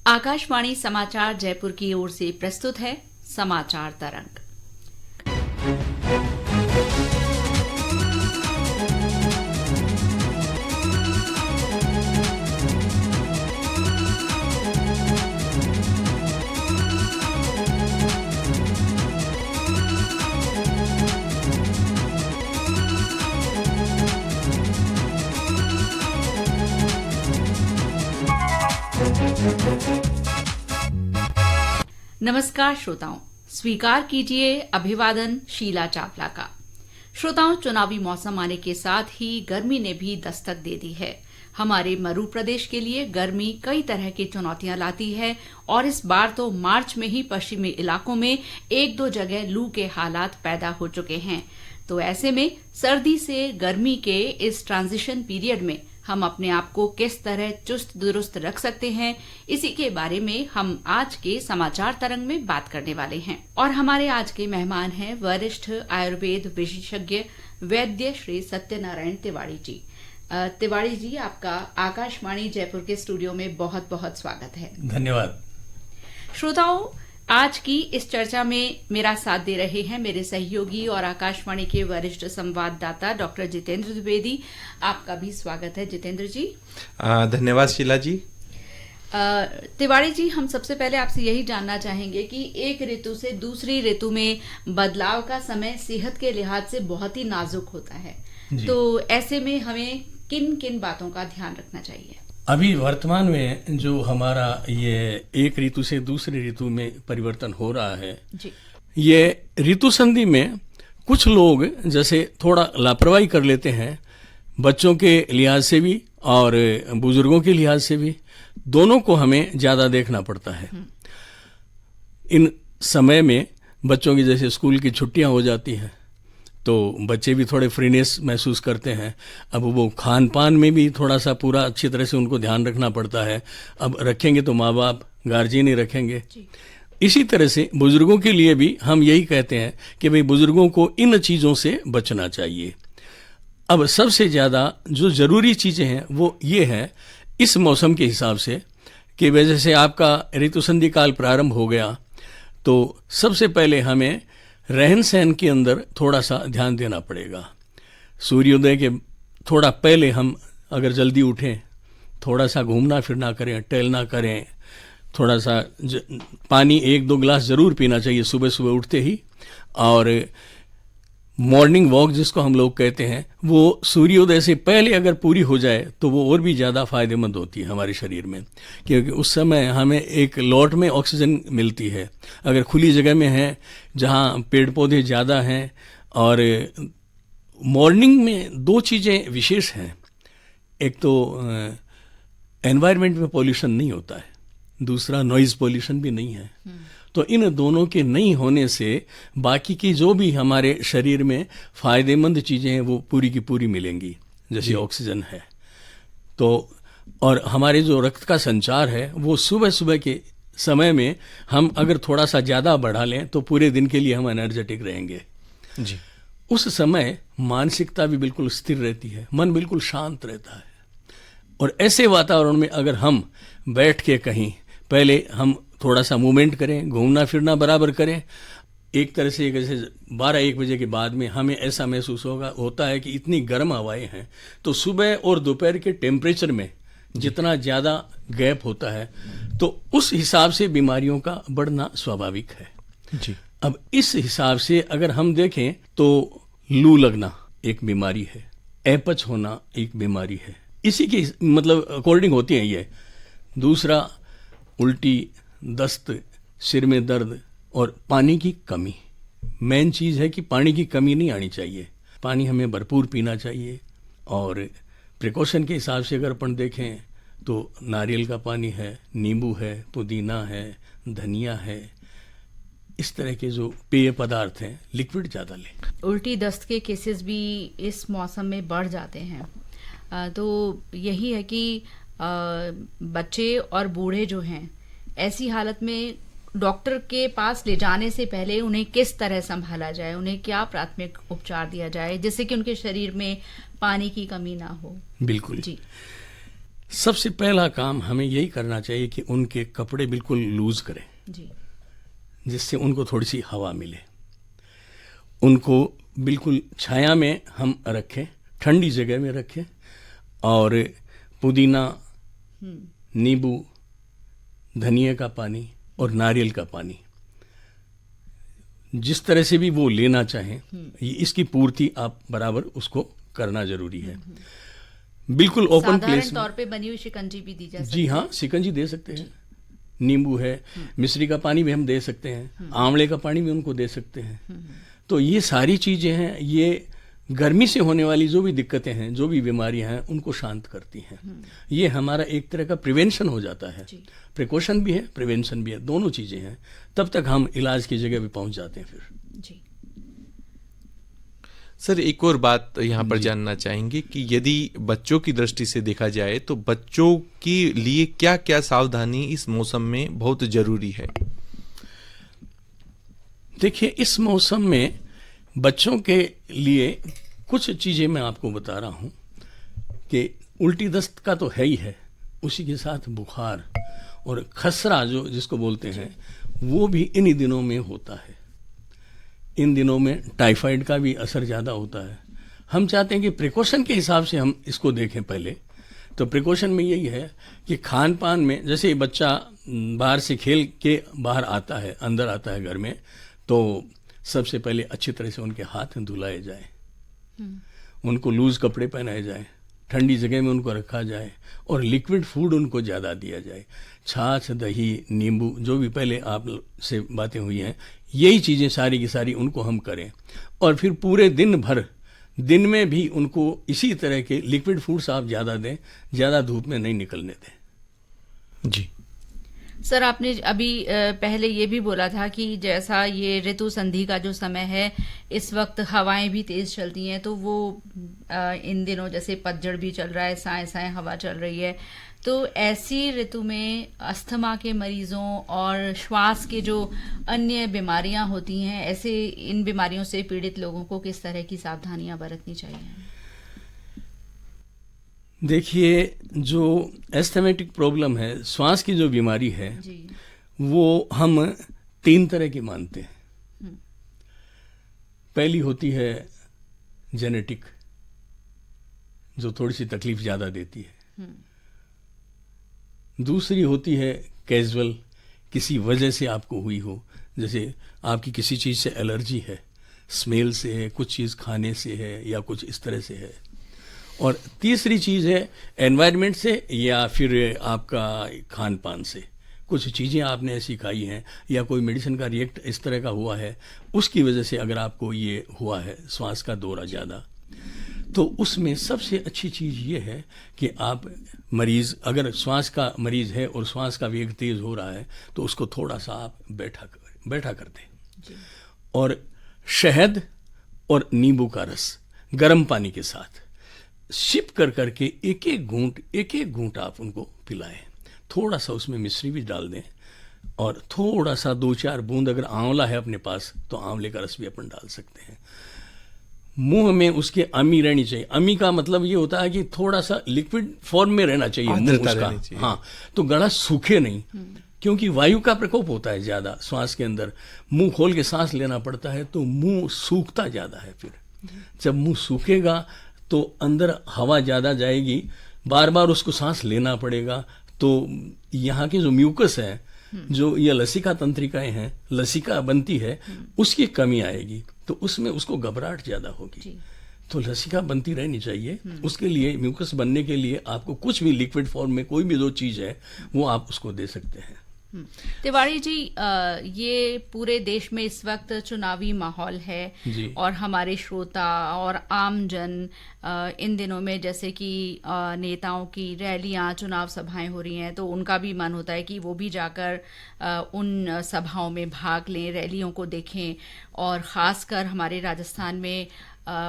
आकाशवाणी समाचार जयपुर की ओर से प्रस्तुत है समाचार तरंग। नमस्कार श्रोताओं, स्वीकार कीजिए अभिवादन शीला चावला का। श्रोताओं, चुनावी मौसम आने के साथ ही गर्मी ने भी दस्तक दे दी है। हमारे मरु प्रदेश के लिए गर्मी कई तरह की चुनौतियां लाती है और इस बार तो मार्च में ही पश्चिमी इलाकों में एक दो जगह लू के हालात पैदा हो चुके हैं। तो ऐसे में सर्दी से गर्मी के इस ट्रांजिशन पीरियड में हम अपने आप को किस तरह चुस्त दुरुस्त रख सकते हैं, इसी के बारे में हम आज के समाचार तरंग में बात करने वाले हैं। और हमारे आज के मेहमान हैं वरिष्ठ आयुर्वेद विशेषज्ञ वैद्य श्री सत्यनारायण तिवारी जी। तिवारी जी, आपका आकाशवाणी जयपुर के स्टूडियो में बहुत बहुत स्वागत है। धन्यवाद। श्रोताओं, आज की इस चर्चा में मेरा साथ दे रहे हैं मेरे सहयोगी और आकाशवाणी के वरिष्ठ संवाददाता डॉक्टर जितेंद्र द्विवेदी। आपका भी स्वागत है जितेंद्र जी। धन्यवाद शीला जी। तिवारी जी, हम सबसे पहले आपसे यही जानना चाहेंगे कि एक ऋतु से दूसरी ऋतु में बदलाव का समय सेहत के लिहाज से बहुत ही नाजुक होता है, तो ऐसे में हमें किन किन बातों का ध्यान रखना चाहिए? अभी वर्तमान में जो हमारा ये एक ऋतु से दूसरी ऋतु में परिवर्तन हो रहा है जी। ये ऋतु संधि में कुछ लोग जैसे थोड़ा लापरवाही कर लेते हैं, बच्चों के लिहाज से भी और बुजुर्गों के लिहाज से भी, दोनों को हमें ज्यादा देखना पड़ता है। इन समय में बच्चों की जैसे स्कूल की छुट्टियां हो जाती हैं तो बच्चे भी थोड़े फ्रीनेस महसूस करते हैं। अब वो खान पान में भी थोड़ा सा पूरा अच्छी तरह से उनको ध्यान रखना पड़ता है। अब रखेंगे तो माँ बाप, गार्जियन ही रखेंगे। इसी तरह से बुजुर्गों के लिए भी हम यही कहते हैं कि भाई बुजुर्गों को इन चीज़ों से बचना चाहिए। अब सबसे ज़्यादा जो ज़रूरी चीज़ें हैं वो ये हैं इस मौसम के हिसाब से कि वजह से आपका ऋतु संधि काल प्रारंभ हो गया, तो सबसे पहले हमें रहन सहन के अंदर थोड़ा सा ध्यान देना पड़ेगा। सूर्योदय के थोड़ा पहले हम अगर जल्दी उठें, थोड़ा सा घूमना फिरना करें, टहलना करें, थोड़ा सा पानी 1-2 गिलास ज़रूर पीना चाहिए सुबह सुबह उठते ही। और मॉर्निंग वॉक जिसको हम लोग कहते हैं वो सूर्योदय से पहले अगर पूरी हो जाए तो वो और भी ज़्यादा फायदेमंद होती है हमारे शरीर में, क्योंकि उस समय हमें एक लॉट में ऑक्सीजन मिलती है। अगर खुली जगह में है जहाँ पेड़ पौधे ज़्यादा हैं, और मॉर्निंग में 2 चीज़ें विशेष हैं। एक तो एनवायरनमेंट में पॉल्यूशन नहीं होता है, दूसरा नॉइज़ पॉल्यूशन भी नहीं है। तो इन दोनों के नहीं होने से बाकी की जो भी हमारे शरीर में फायदेमंद चीज़ें हैं वो पूरी की पूरी मिलेंगी, जैसे ऑक्सीजन है। तो और हमारे जो रक्त का संचार है वो सुबह सुबह के समय में हम अगर थोड़ा सा ज़्यादा बढ़ा लें तो पूरे दिन के लिए हम एनर्जेटिक रहेंगे जी। उस समय मानसिकता भी बिल्कुल स्थिर रहती है, मन बिल्कुल शांत रहता है। और ऐसे वातावरण में अगर हम बैठ के कहीं पहले हम थोड़ा सा मूवमेंट करें, घूमना फिरना बराबर करें, एक तरह से जैसे 12-1 बजे के बाद में हमें ऐसा महसूस होता है कि इतनी गर्म हवाएं हैं, तो सुबह और दोपहर के टेम्परेचर में जितना ज़्यादा गैप होता है तो उस हिसाब से बीमारियों का बढ़ना स्वाभाविक है जी। अब इस हिसाब से अगर हम देखें तो लू लगना एक बीमारी है, अपच होना एक बीमारी है, इसी के मतलब अकॉर्डिंग होती है ये। दूसरा उल्टी, दस्त, सिर में दर्द और पानी की कमी। मेन चीज़ है कि पानी की कमी नहीं आनी चाहिए, पानी हमें भरपूर पीना चाहिए। और प्रिकॉशन के हिसाब से अगर अपन देखें तो नारियल का पानी है, नींबू है, पुदीना है, धनिया है, इस तरह के जो पेय पदार्थ हैं, लिक्विड ज़्यादा लें। उल्टी दस्त के केसेस भी इस मौसम में बढ़ जाते हैं, तो यही है कि बच्चे और बूढ़े जो हैं ऐसी हालत में डॉक्टर के पास ले जाने से पहले उन्हें किस तरह संभाला जाए, उन्हें क्या प्राथमिक उपचार दिया जाए जिससे कि उनके शरीर में पानी की कमी ना हो? बिल्कुल जी। सबसे पहला काम हमें यही करना चाहिए कि उनके कपड़े बिल्कुल लूज करें जी। जिससे उनको थोड़ी सी हवा मिले। उनको बिल्कुल छाया में हम रखें, ठंडी जगह में रखें, और पुदीना, नींबू, धनिया का पानी और नारियल का पानी जिस तरह से भी वो लेना चाहें, ये इसकी पूर्ति आप बराबर उसको करना जरूरी है। बिल्कुल ओपन प्लेस साधारण तौर पे बनी हुई शिकंजी भी दी जा सकती है। जी हाँ, शिकंजी दे सकते हैं, नींबू है, मिश्री का पानी भी हम दे सकते हैं, आंवले का पानी भी उनको दे सकते हैं। तो ये सारी चीजें हैं, ये गर्मी से होने वाली जो भी दिक्कतें हैं, जो भी बीमारियां हैं, उनको शांत करती हैं। ये हमारा एक तरह का प्रिवेंशन हो जाता है। प्रिकॉशन भी है, प्रिवेंशन भी है, दोनों चीजें हैं। तब तक हम इलाज की जगह भी पहुंच जाते हैं फिर। जी। सर, एक और बात यहाँ पर जानना चाहेंगे कि यदि बच्चों की दृष्टि से देखा जाए तो बच्चों के लिए क्या क्या सावधानी इस मौसम में बहुत जरूरी है? देखिए, इस मौसम में बच्चों के लिए कुछ चीजें मैं आपको बता रहा हूं कि उल्टी दस्त का तो है ही है, उसी के साथ बुखार और खसरा जो जिसको बोलते हैं, वो भी इन्हीं दिनों में होता है। इन दिनों में टाइफाइड का भी असर ज्यादा होता है। हम चाहते हैं कि प्रिकॉशन के हिसाब से हम इसको देखें पहले। तो प्रिकॉशन में यही है कि खान पान में, जैसे बच्चा बाहर से खेल के बाहर आता है, अंदर आता है घर में, तो सबसे पहले अच्छी तरह से उनके हाथ धुलाए जाए, उनको लूज कपड़े पहनाए जाए, ठंडी जगह में उनको रखा जाए, और लिक्विड फूड उनको ज़्यादा दिया जाए। छाछ, दही, नींबू, जो भी पहले आप से बातें हुई हैं, यही चीज़ें सारी की सारी उनको हम करें। और फिर पूरे दिन भर, दिन में भी उनको इसी तरह के लिक्विड फूड्स आप ज़्यादा दें, ज़्यादा धूप में नहीं निकलने दें। जी सर, आपने अभी पहले ये भी बोला था कि जैसा ये ऋतु संधि का जो समय है, इस वक्त हवाएं भी तेज चलती हैं, तो वो इन दिनों जैसे पतझड़ भी चल रहा है, साए साए हवा चल रही है, तो ऐसी ऋतु में अस्थमा के मरीजों और श्वास के जो अन्य बीमारियां होती हैं, ऐसे इन बीमारियों से पीड़ित लोगों को किस तरह की सावधानियां बरतनी चाहिए? देखिए, जो एस्थमेटिक प्रॉब्लम है, श्वास की जो बीमारी है जी। वो हम 3 तरह की मानते हैं। पहली होती है जेनेटिक, जो थोड़ी सी तकलीफ ज्यादा देती है। दूसरी होती है कैजुअल, किसी वजह से आपको हुई हो, जैसे आपकी किसी चीज से एलर्जी है, स्मेल से है, कुछ चीज खाने से है, या कुछ इस तरह से है। और तीसरी चीज है एनवायरनमेंट से, या फिर आपका खान पान से, कुछ चीजें आपने ऐसी खाई हैं, या कोई मेडिसिन का रिएक्ट इस तरह का हुआ है, उसकी वजह से अगर आपको ये हुआ है श्वास का दौरा ज्यादा, तो उसमें सबसे अच्छी चीज ये है कि आप मरीज, अगर श्वास का मरीज है और श्वास का वेग तेज हो रहा है, तो उसको थोड़ा सा आप बैठा कर दें, और शहद और नींबू का रस गर्म पानी के साथ सिप कर करके एक एक घूंट आप उनको पिलाएं। थोड़ा सा उसमें मिश्री भी डाल दें, और थोड़ा सा 2-4 बूंद, अगर आंवला है अपने पास तो आंवले का रस भी अपन डाल सकते हैं। मुंह में उसके अमी रहनी चाहिए। अमी का मतलब ये होता है कि थोड़ा सा लिक्विड फॉर्म में रहना चाहिए मुंह उसका। हाँ, तो गला सूखे नहीं, क्योंकि वायु का प्रकोप होता है ज्यादा श्वास के अंदर, मुंह खोल के सांस लेना पड़ता है, तो मुंह सूखता ज्यादा है। फिर जब मुंह सूखेगा तो अंदर हवा ज्यादा जाएगी, बार बार उसको सांस लेना पड़ेगा, तो यहाँ की जो म्यूकस है, जो ये लसिका तंत्रिकाएं हैं, लसिका बनती है, उसकी कमी आएगी, तो उसमें उसको घबराहट ज्यादा होगी। तो लसिका बनती रहनी चाहिए। उसके लिए, म्यूकस बनने के लिए आपको कुछ भी लिक्विड फॉर्म में कोई भी जो चीज है वो आप उसको दे सकते हैं। तिवारी जी, ये पूरे देश में इस वक्त चुनावी माहौल है, और हमारे श्रोता और आम जन इन दिनों में, जैसे कि नेताओं की रैलियां, चुनाव सभाएं हो रही हैं, तो उनका भी मन होता है कि वो भी जाकर उन सभाओं में भाग लें, रैलियों को देखें। और खासकर हमारे राजस्थान में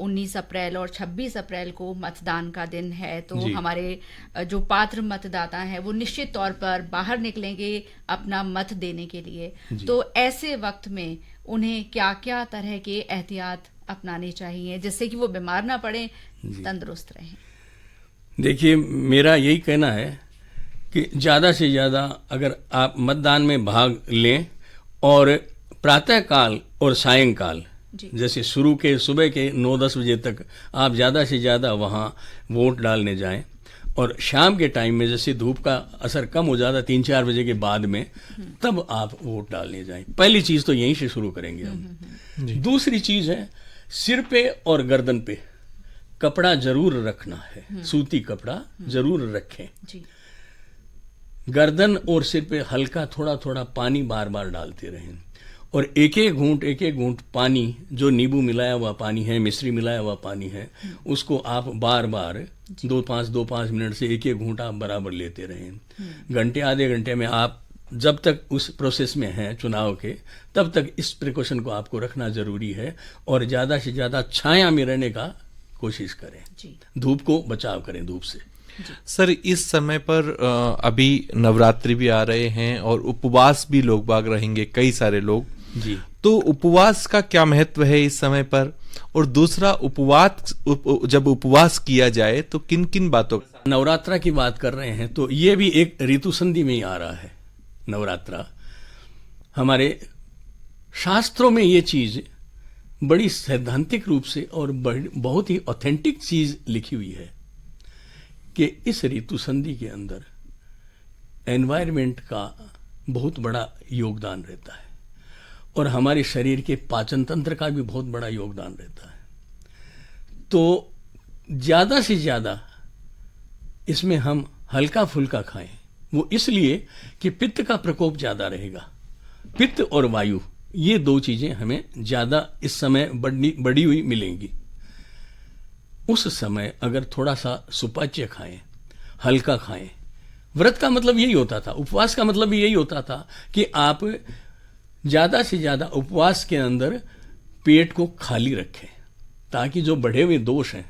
19 अप्रैल और 26 अप्रैल को मतदान का दिन है, तो हमारे जो पात्र मतदाता हैं वो निश्चित तौर पर बाहर निकलेंगे अपना मत देने के लिए। तो ऐसे वक्त में उन्हें क्या क्या तरह के एहतियात अपनाने चाहिए जिससे कि वो बीमार ना पड़े, तंदुरुस्त रहें? देखिए, मेरा यही कहना है कि ज़्यादा से ज़्यादा अगर आप मतदान में भाग लें और प्रातःकाल और सायंकाल, जैसे शुरू के सुबह के 9-10 बजे तक आप ज़्यादा से ज़्यादा वहाँ वोट डालने जाएं, और शाम के टाइम में जैसे धूप का असर कम हो जाता 3-4 बजे के बाद में, तब आप वोट डालने जाएं। पहली चीज़ तो यहीं से शुरू करेंगे हम। दूसरी चीज़ है, सिर पे और गर्दन पे कपड़ा जरूर रखना है, सूती कपड़ा जरूर रखें। गर्दन और सिर पे हल्का थोड़ा थोड़ा पानी बार बार डालते रहें, और एक एक घूंट पानी, जो नींबू मिलाया हुआ पानी है, मिश्री मिलाया हुआ पानी है, उसको आप बार बार 2-5 मिनट से एक घूंट आप बराबर लेते रहें। घंटे आधे घंटे में आप जब तक उस प्रोसेस में हैं चुनाव के, तब तक इस प्रिकॉशन को आपको रखना जरूरी है, और ज़्यादा से ज़्यादा छाया में रहने का कोशिश करें, धूप को बचाव करें धूप से। सर, इस समय पर अभी नवरात्रि भी आ रहे हैं और उपवास भी लोग बाग रहेंगे, कई सारे लोग जी। तो उपवास का क्या महत्व है इस समय पर, और दूसरा जब उपवास किया जाए तो किन किन बातों? नवरात्रा की बात कर रहे हैं तो ये भी एक ऋतु संधि में ही आ रहा है। नवरात्रा हमारे शास्त्रों में ये चीज बड़ी सैद्धांतिक रूप से और बहुत ही ऑथेंटिक चीज लिखी हुई है कि इस ऋतु संधि के अंदर एनवायरनमेंट का बहुत बड़ा योगदान रहता है, और हमारे शरीर के पाचन तंत्र का भी बहुत बड़ा योगदान रहता है। तो ज़्यादा से ज़्यादा इसमें हम हल्का फुल्का खाएं, वो इसलिए कि पित्त का प्रकोप ज़्यादा रहेगा। पित्त और वायु, ये दो चीज़ें हमें ज़्यादा इस समय बढ़ी हुई मिलेंगी। उस समय अगर थोड़ा सा सुपाच्य खाएं, हल्का खाएं, व्रत का मतलब यही होता था, उपवास का मतलब भी यही होता था कि आप ज़्यादा से ज़्यादा उपवास के अंदर पेट को खाली रखें, ताकि जो बढ़े हुए दोष हैं,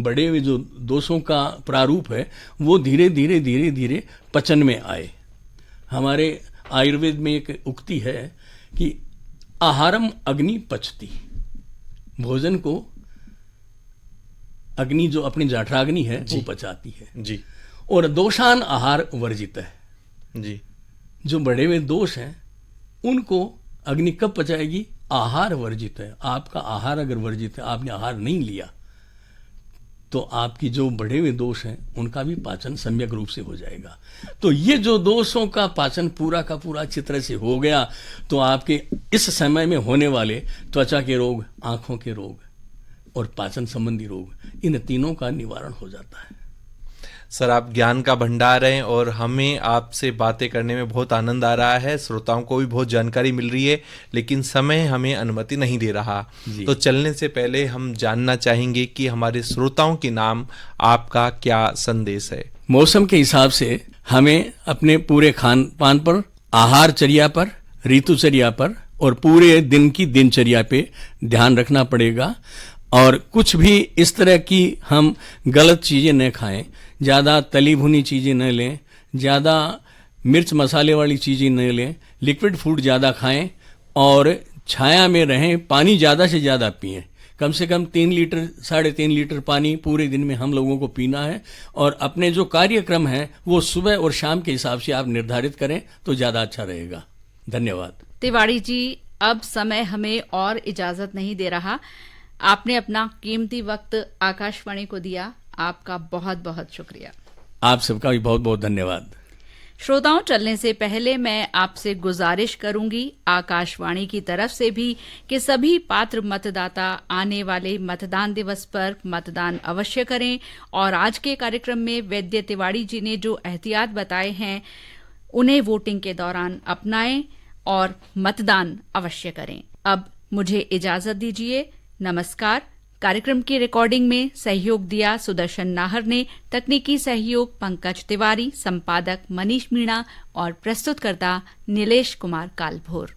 बढ़े हुए जो दोषों का प्रारूप है, वो धीरे धीरे पचन में आए। हमारे आयुर्वेद में एक उक्ति है कि आहारम अग्नि पचती, भोजन को अग्नि, जो अपनी जठराग्नि है, वो पचाती है जी। और दोषान आहार वर्जित है जी। जो बढ़े हुए दोष हैं उनको अग्नि कब पचाएगी? आहार वर्जित है। आपका आहार अगर वर्जित है, आपने आहार नहीं लिया, तो आपकी जो बढ़े हुए दोष हैं उनका भी पाचन सम्यक रूप से हो जाएगा। तो ये जो दोषों का पाचन पूरा का पूरा अच्छी तरह से हो गया, तो आपके इस समय में होने वाले त्वचा के रोग, आंखों के रोग और पाचन संबंधी रोग, इन तीनों का निवारण हो जाता है। सर, आप ज्ञान का भंडार हैं और हमें आपसे बातें करने में बहुत आनंद आ रहा है, श्रोताओं को भी बहुत जानकारी मिल रही है, लेकिन समय हमें अनुमति नहीं दे रहा। तो चलने से पहले हम जानना चाहेंगे कि हमारे श्रोताओं के नाम आपका क्या संदेश है? मौसम के हिसाब से हमें अपने पूरे खान पान पर, आहारचर्या पर, ऋतुचर्या पर और पूरे दिन की दिनचर्या पे ध्यान रखना पड़ेगा, और कुछ भी इस तरह की हम गलत चीजें न खाएं, ज़्यादा तली भुनी चीज़ें न लें, ज़्यादा मिर्च मसाले वाली चीज़ें न लें, लिक्विड फूड ज़्यादा खाएं और छाया में रहें। पानी ज़्यादा से ज़्यादा पिएं, कम से कम 3 लीटर 3.5 लीटर पानी पूरे दिन में हम लोगों को पीना है, और अपने जो कार्यक्रम हैं वो सुबह और शाम के हिसाब से आप निर्धारित करें तो ज़्यादा अच्छा रहेगा। धन्यवाद। तिवारी जी, अब समय हमें और इजाज़त नहीं दे रहा। आपने अपना कीमती वक्त आकाशवाणी को दिया, आपका बहुत बहुत शुक्रिया। आप सबका भी बहुत बहुत धन्यवाद। श्रोताओं, चलने से पहले मैं आपसे गुजारिश करूंगी आकाशवाणी की तरफ से भी कि सभी पात्र मतदाता आने वाले मतदान दिवस पर मतदान अवश्य करें, और आज के कार्यक्रम में वैद्य तिवारी जी ने जो एहतियात बताए हैं उन्हें वोटिंग के दौरान अपनाएं और मतदान अवश्य करें। अब मुझे इजाजत दीजिए। नमस्कार। कार्यक्रम की रिकॉर्डिंग में सहयोग दिया सुदर्शन नाहर ने, तकनीकी सहयोग पंकज तिवारी, संपादक मनीष मीणा और प्रस्तुतकर्ता नीलेश कुमार कालभोर।